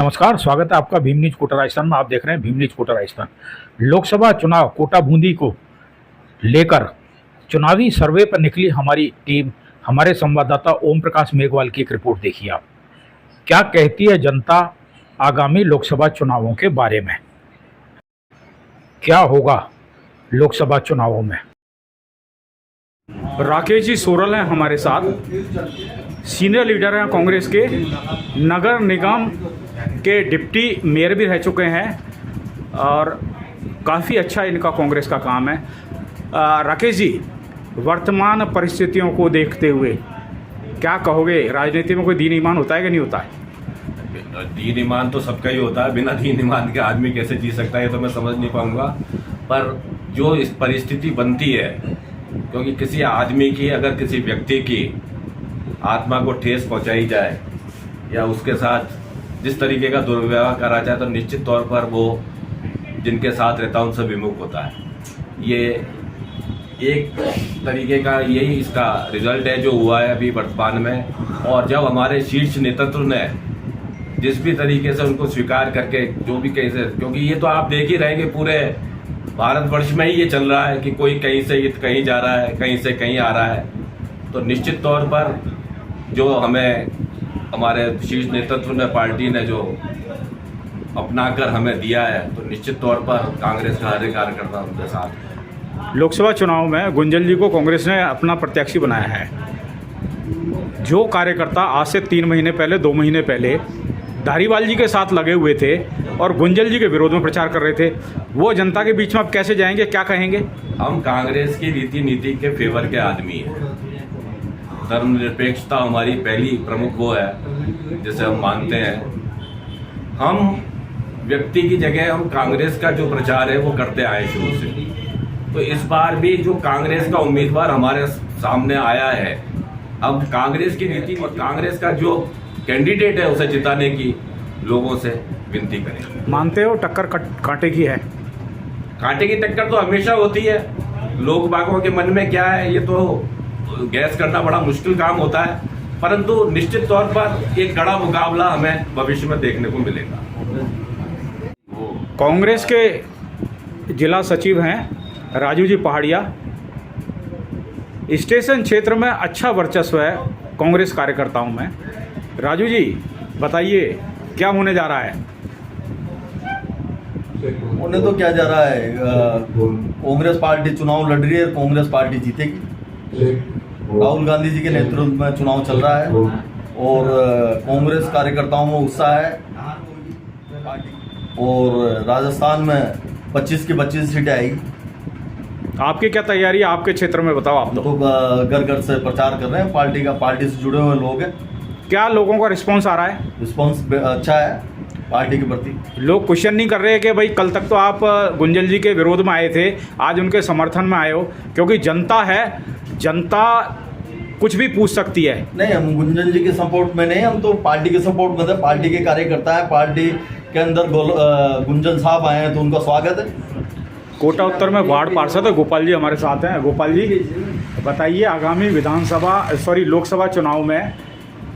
नमस्कार, स्वागत है आपका भीम न्यूज कोटा राजस्थान में। आप देख रहे हैं भीम न्यूज कोटा राजस्थान। लोकसभा चुनाव कोटा बूंदी को लेकर चुनावी सर्वे पर निकली हमारी टीम। हमारे संवाददाता ओम प्रकाश मेघवाल की एक रिपोर्ट देखिए आप। क्या कहती है जनता आगामी लोकसभा चुनावों के बारे में? क्या होगा लोकसभा चुनावों में? राकेश जी सोरल हैं हमारे साथ, सीनियर लीडर हैं कांग्रेस के, नगर निगम के डिप्टी मेयर भी रह चुके हैं और काफ़ी अच्छा इनका कांग्रेस का काम है। राकेश जी, वर्तमान परिस्थितियों को देखते हुए क्या कहोगे? राजनीति में कोई दीन ईमान होता है कि नहीं होता है? दीन ईमान तो सबका ही होता है, बिना दीन ईमान के आदमी कैसे जी सकता है ये तो मैं समझ नहीं पाऊंगा। पर जो इस परिस्थिति बनती है, क्योंकि किसी आदमी की, अगर किसी व्यक्ति की आत्मा को ठेस पहुंचाई जाए या उसके साथ जिस तरीके का दुर्व्यवहार करा जाए तो निश्चित तौर पर वो जिनके साथ रहता है उनसे विमुख होता है। ये एक तरीके का यही इसका रिजल्ट है जो हुआ है अभी वर्तमान में। और जब हमारे शीर्ष नेतृत्व ने जिस भी तरीके से उनको स्वीकार करके जो भी कैसे, क्योंकि ये तो आप देख ही रहे कि पूरे भारतवर्ष में ही ये चल रहा है कि कोई कहीं से कहीं जा रहा है, कहीं से कहीं आ रहा है। तो निश्चित तौर पर जो हमें हमारे शीर्ष नेतृत्व ने, पार्टी ने जो अपनाकर हमें दिया है, तो निश्चित तौर पर कांग्रेस का हर एक कार्यकर्ता उनके साथ। लोकसभा चुनाव में गुंजन जी को कांग्रेस ने अपना प्रत्याशी बनाया है। जो कार्यकर्ता आज से 3 महीने पहले, 2 महीने पहले धारीवाल जी के साथ लगे हुए थे और गुंजन जी के विरोध में प्रचार कर रहे थे, वो जनता के बीच में अब कैसे जाएंगे, क्या कहेंगे? हम कांग्रेस की रीति नीति के फेवर के आदमी हैं। धर्मनिरपेक्षता हमारी पहली प्रमुख वो है जिसे हम मानते हैं। हम व्यक्ति की जगह हम कांग्रेस का जो प्रचार है वो करते आए शुरू से। तो इस बार भी जो कांग्रेस का उम्मीदवार हमारे सामने आया है, अब कांग्रेस की नीति और कांग्रेस का जो कैंडिडेट है उसे जिताने की लोगों से विनती करें। मानते हो टक्कर कांटे की है? कांटे की टक्कर तो हमेशा होती है। लोग बागों के मन में क्या है ये तो गैस करना बड़ा मुश्किल काम होता है, परंतु निश्चित तौर पर एक कड़ा मुकाबला हमें भविष्य में देखने को मिलेगा। कांग्रेस के जिला सचिव हैं राजू जी पहाड़िया। स्टेशन क्षेत्र में अच्छा वर्चस्व है कांग्रेस कार्यकर्ताओं में। राजू जी बताइए, क्या होने जा रहा है? होने तो क्या जा रहा है, कांग्रेस पार्टी चुनाव लड़ रही है, कांग्रेस पार्टी जीतेगी। राहुल गांधी जी के नेतृत्व में चुनाव चल रहा है और कांग्रेस कार्यकर्ताओं में उत्साह है। और राजस्थान में 25 की 25 सीटें आएगी। आपकी क्या तैयारी है आपके क्षेत्र में, बताओ आप तो घर घर से प्रचार कर रहे हैं, पार्टी से जुड़े हुए लोग हैं। क्या लोगों का रिस्पांस आ रहा है? रिस्पांस अच्छा है पार्टी के प्रति। लोग क्वेश्चन नहीं कर रहे कि भाई कल तक तो आप गुंजन जी के विरोध में आए थे, आज उनके समर्थन में आए हो? क्योंकि जनता है, जनता कुछ भी पूछ सकती है। नहीं, हम गुंजन जी के सपोर्ट में नहीं, हम तो पार्टी के सपोर्ट में थे। पार्टी के कार्यकर्ता है, पार्टी के अंदर गुंजन साहब आए हैं तो उनका स्वागत है। कोटा उत्तर में वार्ड पार्षद गोपाल जी हमारे साथ हैं। गोपाल जी बताइए, आगामी लोकसभा चुनाव में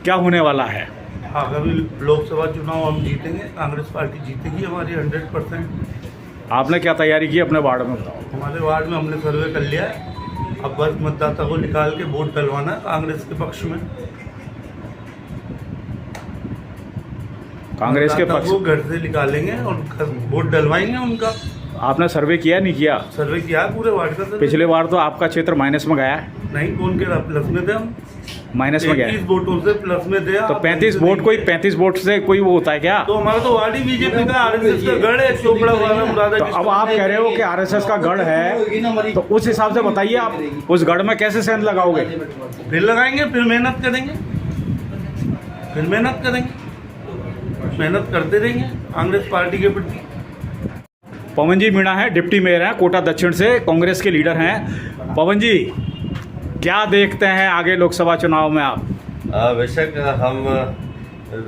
क्या होने वाला है? आगामी लोकसभा चुनाव हम जीतेंगे, कांग्रेस पार्टी जीतेगी हमारी 100%। आपने क्या तैयारी की अपने वार्ड में, बताओ? हमारे वार्ड में हमने सर्वे कर लिया है, अब बस मतदाता को निकाल के वोट डलवाना है कांग्रेस के पक्ष में। कांग्रेस के पक्ष को घर से निकालेंगे और वोट डलवाएंगे उनका। आपने सर्वे किया नहीं किया? सर्वे किया है पूरे वार्ड का। पिछले बार तो आपका क्षेत्र माइनस में गया है। नहीं, कौन कह रहा प्लस में थे? हम माइनस में गया है। 30 वोटों से प्लस में थे। तो 35 वोट, कोई 35 वोट से कोई वो होता है क्या? तो हमारा तो वार्ड ही बीजेपी का, आरएसएस का गढ़ है, चोपड़ा वाला मुरादा। तो अब आप कह रहे हो कि आरएसएस का गढ़ है, तो उस हिसाब से बताइए आप उस गढ़ में कैसे सेंध लगाओगे? फिर लगाएंगे, फिर मेहनत करेंगे, मेहनत करते रहेंगे कांग्रेस पार्टी के प्रति। पवन जी मीणा है, डिप्टी मेयर हैं कोटा दक्षिण से, कांग्रेस के लीडर हैं। पवन जी, क्या देखते हैं आगे लोकसभा चुनाव में आप? बेशक हम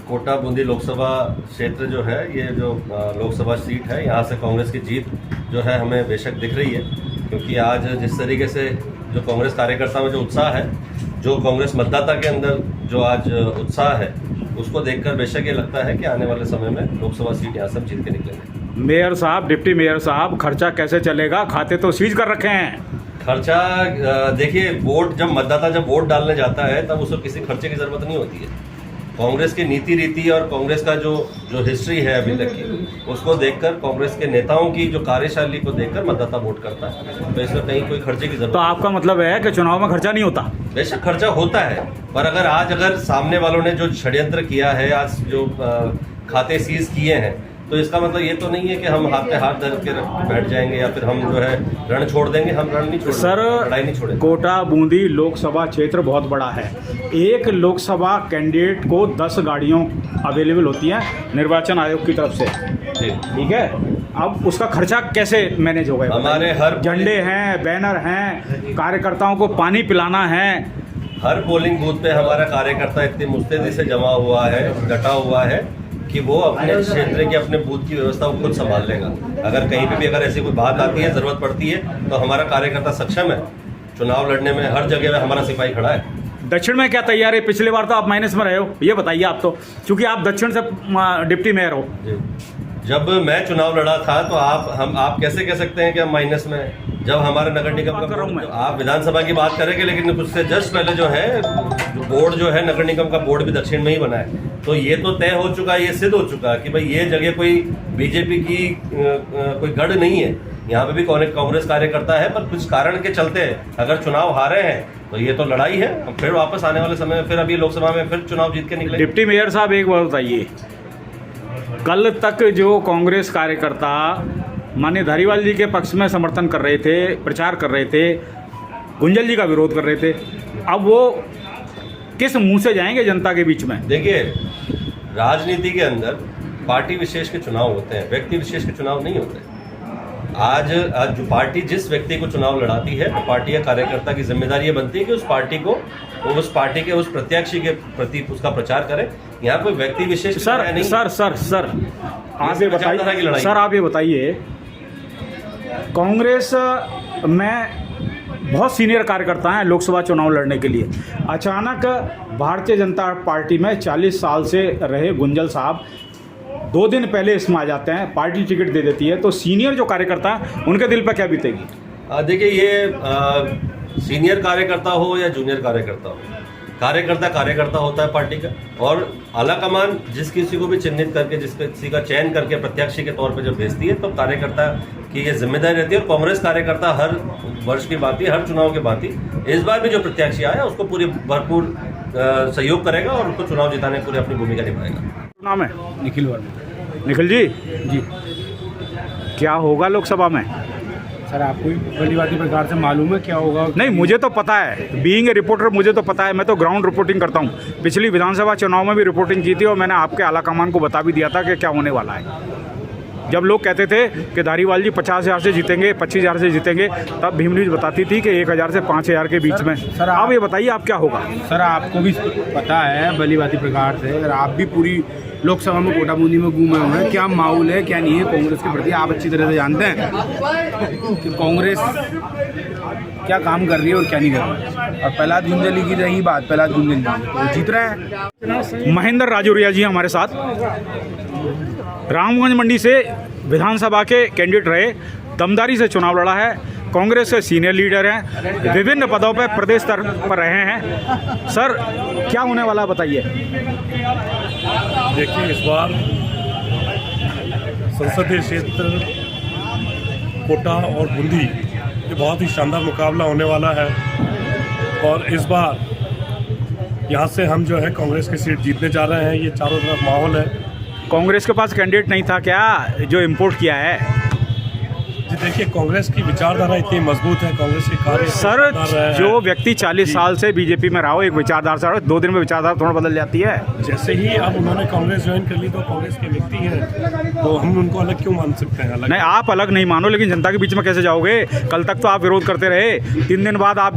कोटा बूंदी लोकसभा क्षेत्र जो है, ये जो लोकसभा सीट है, यहाँ से कांग्रेस की जीत जो है हमें बेशक दिख रही है। क्योंकि आज जिस तरीके से जो कांग्रेस कार्यकर्ता में जो उत्साह है, जो कांग्रेस मतदाता के अंदर जो आज उत्साह है, उसको देखकर बेशक ये लगता है कि आने वाले समय में लोकसभा सीट यहाँ से हम जीत के निकलेंगे। मेयर साहब, डिप्टी मेयर साहब, खर्चा कैसे चलेगा? खाते तो सीज कर रखे हैं। खर्चा देखिए, मतदाता जब वोट डालने जाता है तब उसको किसी खर्चे की जरूरत नहीं होती है। कांग्रेस की नीति रीति और कांग्रेस का जो हिस्ट्री है अभी तक की, उसको देखकर, कांग्रेस के नेताओं की जो कार्यशैली को देखकर मतदाता वोट करता है। तो इसमें कहीं कोई खर्चे की जरूरत। तो आपका मतलब है कि चुनाव में खर्चा नहीं होता? बेशक खर्चा होता है, पर अगर सामने वालों ने जो षड्यंत्र किया है, आज जो खाते सीज किए हैं, तो इसका मतलब ये तो नहीं है कि हम हाथ पे हाथ धर के बैठ जाएंगे या फिर हम जो है रण छोड़ देंगे। हम रण नहीं छोड़ेंगे सर, लड़ाई नहीं छोड़ेंगे। कोटा बूंदी लोकसभा क्षेत्र बहुत बड़ा है। एक लोकसभा कैंडिडेट को 10 गाड़ियों अवेलेबल होती हैं निर्वाचन आयोग की तरफ से, ठीक है? अब उसका खर्चा कैसे मैनेज होगा? हमारे हर झंडे हैं, बैनर हैं, कार्यकर्ताओं को पानी पिलाना है। हर पोलिंग बूथ पे हमारा कार्यकर्ता इतनी मुस्तैदी से जमा हुआ है, डटा हुआ है कि वो अपने क्षेत्र के, अपने बूथ की व्यवस्था को खुद संभाल लेगा। अगर कहीं पे भी अगर ऐसी कोई बात आती है, जरूरत पड़ती है, तो हमारा कार्यकर्ता सक्षम है चुनाव लड़ने में। हर जगह में हमारा सिपाही खड़ा है। दक्षिण में क्या तैयार है? पिछली बार तो आप माइनस में रहे हो, ये बताइए आप तो, क्योंकि आप दक्षिण से डिप्टी मेयर हो। जब मैं चुनाव लड़ा था तो आप कैसे कह सकते हैं कि हम माइनस में हैं? जब हमारे नगर निगम का, आप विधानसभा की बात करेंगे, लेकिन उससे जस्ट पहले जो है बोर्ड जो है, नगर निगम का बोर्ड भी दक्षिण में ही बना है। तो ये तो तय हो चुका है, ये सिद्ध हो चुका है कि भाई ये जगह कोई बीजेपी की कोई गढ़ नहीं है। यहाँ पे भी कांग्रेस कार्यकर्ता है, पर कुछ कारण के चलते अगर चुनाव हारे हैं तो ये तो लड़ाई है। फिर वापस आने वाले समय में फिर अभी लोकसभा में फिर चुनाव जीत के निकले। डिप्टी मेयर साहब, एक बात बताइए, कल तक जो कांग्रेस कार्यकर्ता माननीय धारीवाल जी के पक्ष में समर्थन कर रहे थे, प्रचार कर रहे थे, गुंजल जी का विरोध कर रहे थे, अब वो किस मुंह से जाएंगे जनता के बीच में? देखिए, राजनीति के अंदर पार्टी विशेष के चुनाव होते हैं, व्यक्ति विशेष के चुनाव नहीं होते। आज जो पार्टी जिस व्यक्ति को चुनाव लड़ाती है, तो पार्टी या कार्यकर्ता की जिम्मेदारी ये बनती है कि उस पार्टी के उस प्रत्याशी के प्रति उसका प्रचार करे। यहाँ कोई व्यक्ति विशेष सर आप ये बताइए, कांग्रेस में बहुत सीनियर कार्यकर्ता हैं लोकसभा चुनाव लड़ने के लिए, अचानक भारतीय जनता पार्टी में 40 साल से रहे गुंजल साहब 2 दिन पहले इसमें आ जाते हैं, पार्टी टिकट दे देती है, तो सीनियर जो कार्यकर्ता हैं उनके दिल पर क्या बीतेगी? देखिए, ये सीनियर कार्यकर्ता हो या जूनियर कार्यकर्ता हो, कार्यकर्ता होता है पार्टी का, और आला कमान जिस किसी को भी चिन्हित करके, जिस किसी का चयन करके प्रत्याशी के तौर पे जब भेजती है, तो कार्यकर्ता की ये जिम्मेदारी रहती है। और कांग्रेस कार्यकर्ता हर वर्ष की बात, हर चुनाव की बात, इस बार भी जो प्रत्याशी आया उसको पूरी भरपूर सहयोग करेगा और उसको चुनाव जिताने की पूरी अपनी भूमिका निभाएगा। नाम है निखिल वर्मा। निखिल जी, क्या होगा लोकसभा में? सर, आपको भलीभांति प्रकार से मालूम है क्या होगा? नहीं, मुझे तो पता है, बीइंग ए रिपोर्टर मुझे तो पता है, मैं तो ग्राउंड रिपोर्टिंग करता हूँ। पिछली विधानसभा चुनाव में भी रिपोर्टिंग की थी और मैंने आपके आला कमान को बता भी दिया था कि क्या होने वाला है। जब लोग कहते थे कि धारीवाल जी 50,000 से जीतेंगे, 25,000 से जीतेंगे, तब भीम न्यूज़ बताती थी कि 1,000 से 5,000 के बीच में। सर आप ये बताइए, आप क्या होगा? सर, आपको भी पता है भलीभांति प्रकार से, अगर आप भी पूरी लोकसभा में कोटा बूंदी में घूमे हुए हैं, क्या माहौल है क्या नहीं है कांग्रेस के प्रति, आप अच्छी तरह से जानते हैं कि कांग्रेस क्या काम कर रही है और क्या नहीं कर रही है। और प्रहलाद गुंजल की रही बात, प्रहलाद गुंजल तो जीत रहे हैं। महेंद्र राजौरिया जी हमारे साथ, रामगंज मंडी से विधानसभा के कैंडिडेट रहे, दमदारी से चुनाव लड़ा है, कांग्रेस के सीनियर लीडर हैं, विभिन्न पदों पर प्रदेश स्तर पर रहे हैं। सर, क्या होने वाला बताइए? देखिए, इस बार संसदीय क्षेत्र कोटा और बूंदी ये बहुत ही शानदार मुकाबला होने वाला है, और इस बार यहाँ से हम जो है कांग्रेस की सीट जीतने जा रहे हैं। ये चारों तरफ माहौल है। कांग्रेस के पास कैंडिडेट नहीं था क्या जो इम्पोर्ट किया है? जी देखिए, कांग्रेस की विचारधारा इतनी मजबूत है, कांग्रेस के कार्य सर, जो व्यक्ति 40 साल से बीजेपी में रहा हो, एक विचारधारा से 2 दिन में विचारधारा थोड़ा बदल जाती है। जैसे ही अब उन्होंने कांग्रेस ज्वाइन कर ली तो कांग्रेस के व्यक्ति हैं, तो हम उनको अलग क्यों मान सकते हैं? अलग नहीं, आप अलग नहीं मानो, लेकिन जनता के बीच में कैसे जाओगे? कल तक तो आप विरोध करते रहे, 3 दिन बाद आप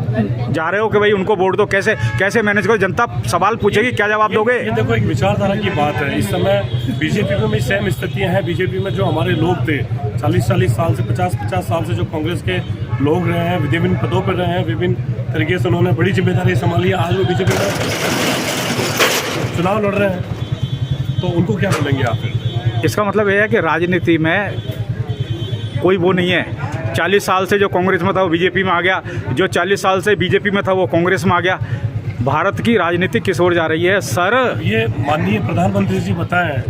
जा रहे हो कि भाई उनको वोट दो। कैसे मैनेज करो? जनता सवाल पूछेगी, क्या जवाब दोगे? ये देखो, एक विचारधारा की बात है। इस समय बीजेपी में भी सेम स्थितियां हैं। बीजेपी में जो हमारे लोग थे 40 साल से 50 साल से जो कांग्रेस के लोग रहे हैं, विभिन्न पदों पर रहे हैं, विभिन्न तरीके से उन्होंने बड़ी जिम्मेदारी संभाली है। आज वो बीजेपी में चुनाव लड़ रहे हैं, तो उनको क्या बोलेंगे आप फिर? इसका मतलब यह है कि राजनीति में कोई वो नहीं है। 40 साल से जो कांग्रेस में था वो बीजेपी में आ गया, जो 40 साल से बीजेपी में था वो कांग्रेस में आ गया। भारत की राजनीति किस ओर जा रही है सर? ये माननीय प्रधानमंत्री जी बताएं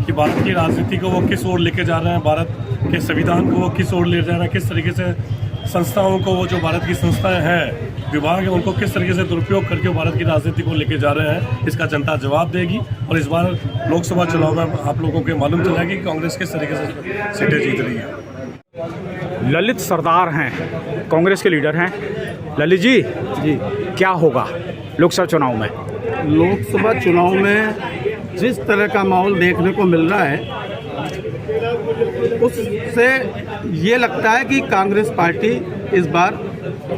कि भारत की राजनीति को वो किस ओर लेके जा रहे हैं, भारत के संविधान को वो किस ओर ले जा रहे हैं, किस तरीके से संस्थाओं को, वो जो भारत की संस्थाएं हैं, विभाग है, उनको किस तरीके से दुरुपयोग करके वो भारत की राजनीति को लेके जा रहे हैं, इसका जनता जवाब देगी। और इस बार लोकसभा चुनाव में आप लोगों को मालूम चला कि कांग्रेस किस तरीके से सीटें जीत रही है। ललित सरदार हैं, कांग्रेस के लीडर हैं। ललित जी क्या होगा लोकसभा चुनाव में? लोकसभा चुनाव में जिस तरह का माहौल देखने को मिल रहा है उससे ये लगता है कि कांग्रेस पार्टी इस बार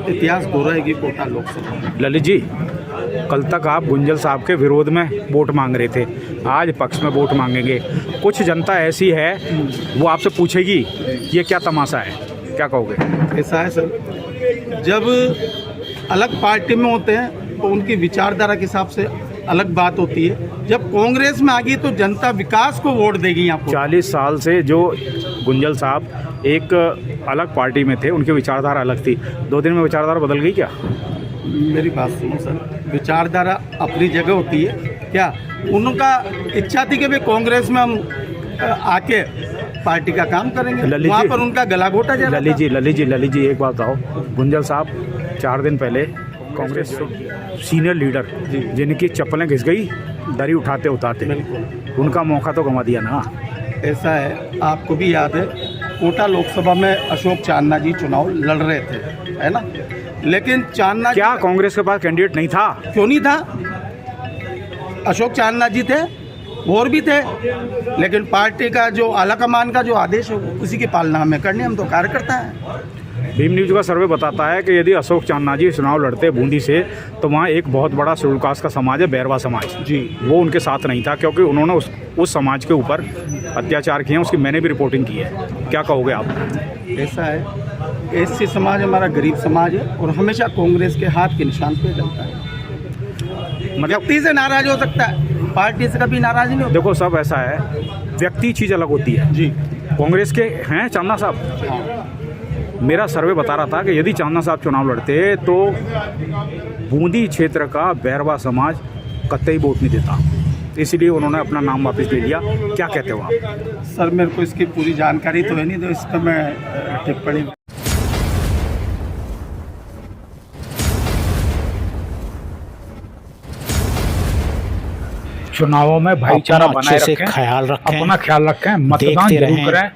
इतिहास दोहराएगी कोटा लोकसभा में। ललित जी, कल तक आप गुंजल साहब के विरोध में वोट मांग रहे थे, आज पक्ष में वोट मांगेंगे। कुछ जनता ऐसी है वो आपसे पूछेगी ये क्या तमाशा है, क्या कहोगे? ऐसा है सर, जब अलग पार्टी में होते हैं तो उनकी विचारधारा के हिसाब से अलग बात होती है। जब कांग्रेस में आ गई तो जनता विकास को वोट देगी। आपको 40 साल से जो गुंजल साहब एक अलग पार्टी में थे, उनकी विचारधारा अलग थी, 2 दिन में विचारधारा बदल गई क्या? मेरी बात सुनो सर, विचारधारा अपनी जगह होती है। क्या उनका इच्छा थी कि भाई कांग्रेस में हम आके पार्टी का काम करेंगे, वहाँ पर उनका गला घोटा जा रहा था। ललित जी एक बात बताओ, गुंजल साहब 4 दिन पहले कांग्रेस सीनियर लीडर जिनकी चप्पलें घिस गई दरी उठाते उठाते, उनका मौका तो गंवा दिया ना। ऐसा है, आपको भी याद है कोटा लोकसभा में अशोक चांदना जी चुनाव लड़ रहे थे, है ना? लेकिन चांदना क्या कांग्रेस के पास कैंडिडेट नहीं था? क्यों नहीं था? अशोक चांदना जी थे और भी थे, लेकिन पार्टी का जो आला कमान का जो आदेश है उसी की पालना हमें करनी, हम तो कार्यकर्ता हैं। भीम न्यूज का सर्वे बताता है कि यदि अशोक चांदना जी चुनाव लड़ते बूंदी से तो वहाँ एक बहुत बड़ा शेड्यूल कास्ट का समाज है, बैरवा समाज जी, वो उनके साथ नहीं था, क्योंकि उन्होंने उस समाज के ऊपर अत्याचार किए हैं। उसकी मैंने भी रिपोर्टिंग की है, क्या कहोगे आप? ऐसा है, एससी समाज हमारा गरीब समाज है और हमेशा कांग्रेस के हाथ के निशान पे चलता है। व्यक्ति से नाराज हो सकता है, पार्टी से कभी नाराज नहीं होता। देखो सब ऐसा है, व्यक्ति चीज़ अलग होती है जी। कांग्रेस के हैं चांदना साहब, हाँ। मेरा सर्वे बता रहा था कि यदि चांदना साहब चुनाव लड़ते तो बूंदी क्षेत्र का बैरवा समाज कतई वोट नहीं देता, इसलिए उन्होंने अपना नाम वापस ले लिया। क्या कहते हो आप? सर मेरे को इसकी पूरी जानकारी तो है नहीं, तो इस पर मैं टिप्पणी चुनावों में भाईचारा बनाए अच्छे से रखें, ख्याल रखें, अपना ख्याल रखें, मतदान देखते जरूर रहें। करें।